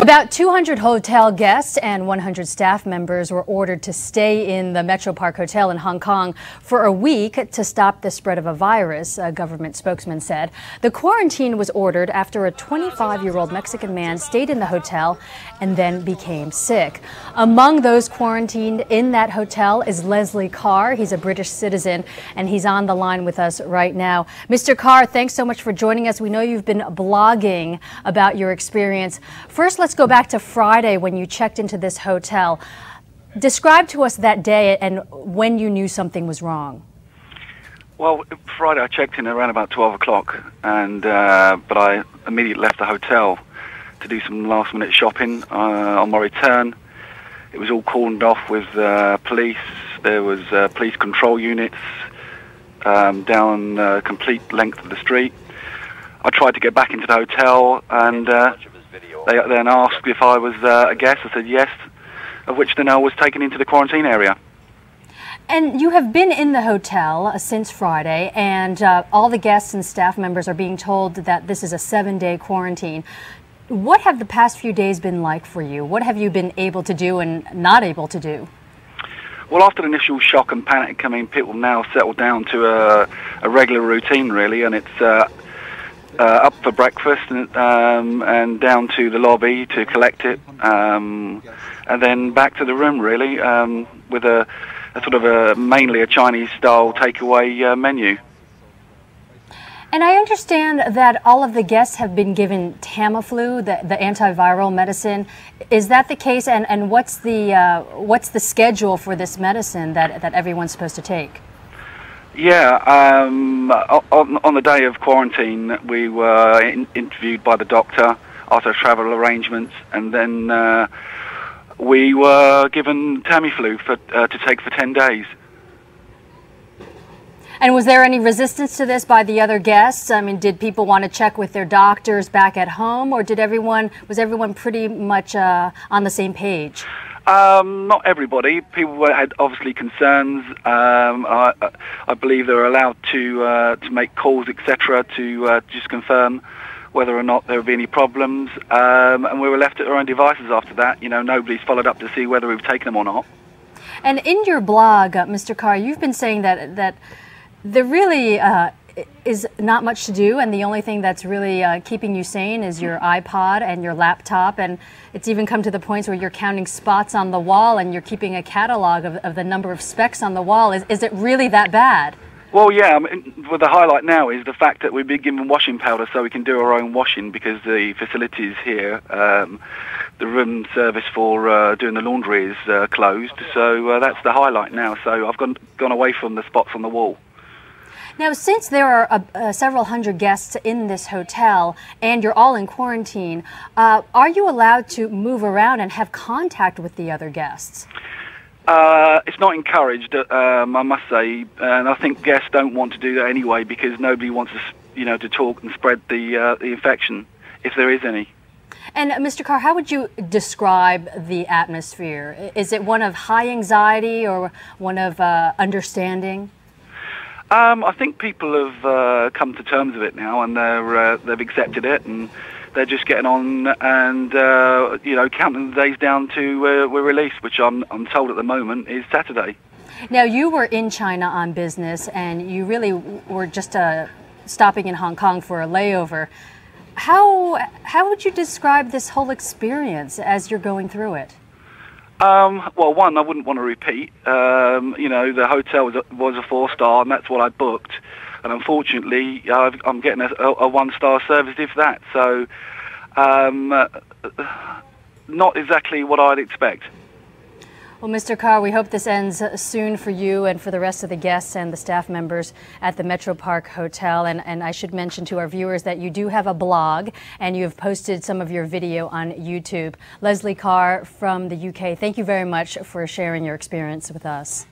About 200 hotel guests and 100 staff members were ordered to stay in the Metro Park Hotel in Hong Kong for a week to stop the spread of a virus, a government spokesman said. The quarantine was ordered after a 25-year-old Mexican man stayed in the hotel and then became sick. Among those quarantined in that hotel is Leslie Carr. He's a British citizen, and he's on the line with us right now. Mr. Carr, thanks so much for joining us. We know you've been blogging about your experience. First, let's go back to Friday when you checked into this hotel. Describe to us that day and when you knew something was wrong. Well, Friday I checked in around about 12 o'clock, and but I immediately left the hotel to do some last-minute shopping. On my return, it was all cordoned off with police. There was police control units down complete length of the street. I tried to get back into the hotel, and they then asked if I was a guest. I said yes, of which then I was taken into the quarantine area. And you have been in the hotel since Friday, and all the guests and staff members are being told that this is a 7-day quarantine. What have the past few days been like for you? What have you been able to do and not able to do? Well, after the initial shock and panic, people now settled down to a regular routine, really, and it's up for breakfast and down to the lobby to collect it, and then back to the room, really, with a sort of mainly a Chinese-style takeaway menu. And I understand that all of the guests have been given Tamiflu, the antiviral medicine. Is that the case? And what's the schedule for this medicine that everyone's supposed to take? Yeah, on the day of quarantine, we were interviewed by the doctor after travel arrangements, and then we were given Tamiflu to take for 10 days. And was there any resistance to this by the other guests? I mean, did people want to check with their doctors back at home, or was everyone pretty much on the same page? Not everybody. People had obviously concerns. I believe they were allowed to make calls, etc., to just confirm whether or not there would be any problems. And we were left at our own devices after that. You know, nobody's followed up to see whether we've taken them or not. And in your blog, Mr. Carr, you've been saying that there really is not much to do, and the only thing that's really keeping you sane is your iPod and your laptop, and it's even come to the points where you're counting spots on the wall and you're keeping a catalog of the number of specks on the wall. Is it really that bad? Well, yeah, well, the highlight now is the fact that we've been given washing powder so we can do our own washing, because the facilities here, the room service for doing the laundry is closed, so that's the highlight now. So I've gone away from the spots on the wall. Now, since there are several hundred guests in this hotel and you're all in quarantine, are you allowed to move around and have contact with the other guests? It's not encouraged, I must say, and I think guests don't want to do that anyway, because nobody wants to talk and spread the infection, if there is any. And Mr. Carr, how would you describe the atmosphere? Is it one of high anxiety or one of understanding? I think people have come to terms with it now, and they've accepted it, and they're just getting on and counting the days down to we're released, which I'm told at the moment is Saturday. Now, you were in China on business, and you really were just stopping in Hong Kong for a layover. How would you describe this whole experience as you're going through it? Well, one, I wouldn't want to repeat. The hotel was a 4-star, and that's what I booked. And unfortunately, I'm getting a 1-star service, if that. So, not exactly what I'd expect. Well, Mr. Carr, we hope this ends soon for you and for the rest of the guests and the staff members at the Metro Park Hotel. And I should mention to our viewers that you do have a blog, and you have posted some of your video on YouTube. Leslie Carr from the UK, thank you very much for sharing your experience with us.